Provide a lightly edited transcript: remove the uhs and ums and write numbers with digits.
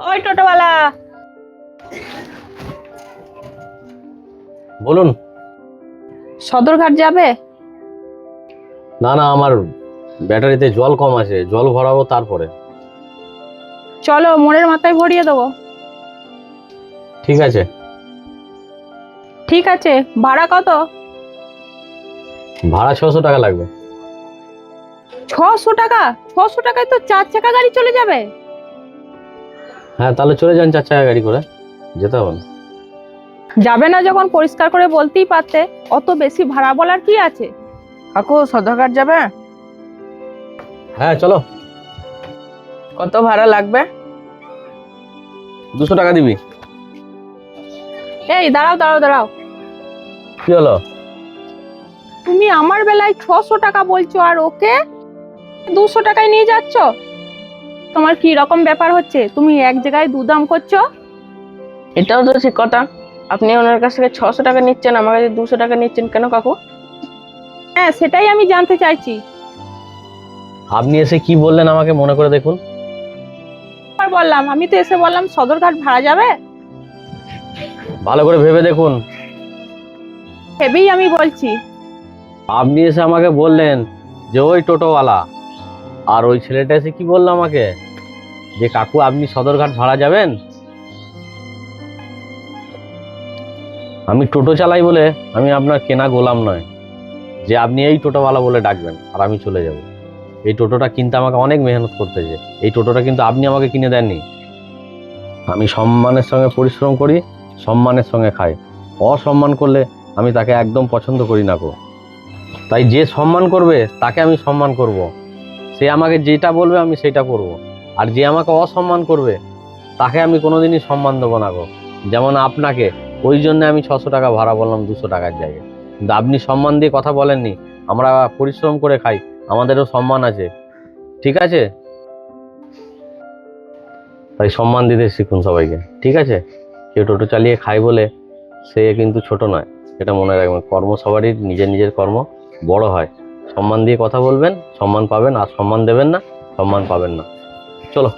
ওই টোটোওয়ালা, বলুন। সদরঘাট যাবে? না না, আমার ব্যাটারিতে জল কম আছে, জল ভরাবো তারপরে। চলো, মোড়ের মাথায় ভরিয়ে দেবো। ঠিক আছে। ঠিক আছে, ভাড়া কত? ভাড়া 600 টাকা লাগবে। 600 টাকা? 600 টাকায় তো 4 চাকা গাড়ি চলে যাবে। হ্যাঁ, তাহলে চলে যান 4 চাকা গাড়ি করে, যেতে হবে না। যাবে না যখন পরিষ্কার করে বলতেই পারতে, অত বেশি ভাড়া বলার কি আছে? কাকু সদরঘাট যাবে? হ্যাঁ চলো। কত ভাড়া লাগবে? 200 টাকা দিবি। এই দাঁড়াও দাঁড়াও দাঁড়াও, কি হলো? তুমি আমার বেলায় 600 টাকা বলছো আর ওকে 200 টাকায় নিয়ে যাচ্ছ। তোমার কি রকম ব্যাপার হচ্ছে? তুমি এক জায়গায় দুদাম করছো। এটাও তো ঠিক কথা। আপনি ওনার কাছ থেকে 600 টাকা নিচ্ছেন, আমার কাছে 200 টাকা নিচ্ছেন কেন কাকু? হ্যাঁ, সেটাই আমি জানতে চাইছি। আপনি এসে কি বললেন আমাকে মনে করে দেখুন। আর বললাম, আমি তো এসে বললাম সদরঘাট ভাড়া যাবে। ভালো করে ভেবে দেখুন। ভেবেই আমি বলছি। আপনি এসে আমাকে বললেন যে ওই টোটোওয়ালা, আর ওই ছেলেটা এসে কি বললো আমাকে যে কাকু আপনি সদরঘাট ভাড়া যাবেন। আমি টোটো চালাই বলে আমি আপনার কেনা গোলাম নয় যে আপনি এই টোটোওয়ালা বলে ডাকবেন আর আমি চলে যাব। এই টোটোটা কিনতে আমাকে অনেক মেহনত করতে হয়েছে। এই টোটোটা কিন্তু আপনি আমাকে কিনে দেননি। আমি সম্মানের সঙ্গে পরিশ্রম করি, সম্মানের সঙ্গে খাই। অসম্মান করলে আমি তাকে একদম পছন্দ করি না গো। তাই যে সম্মান করবে তাকে আমি সম্মান করব। সে আমাকে যেটা বলবে আমি সেটা করব। আর যে আমাকে অসম্মান করবে তাকে আমি কোনোদিনই সম্মান দেবো না গো। যেমন আপনাকে, ওই জন্য আমি 600 টাকা ভাড়া বললাম 200 টাকার জায়গায়। কিন্তু আপনি সম্মান দিয়ে কথা বলেননি। আমরা পরিশ্রম করে খাই, আমাদেরও সম্মান আছে, ঠিক আছে? তাই সম্মান দিতে শিখুন সবাইকে, ঠিক আছে? কেউ টোটো চালিয়ে খায় বলে সে কিন্তু ছোট নয়, এটা মনে রাখবেন। কর্ম সবারই নিজের নিজের কর্ম বড় হয়। সম্মান দিয়ে কথা বলবেন, সম্মান পাবেন। আর সম্মান দেবেন না, সম্মান পাবেন না। চলো।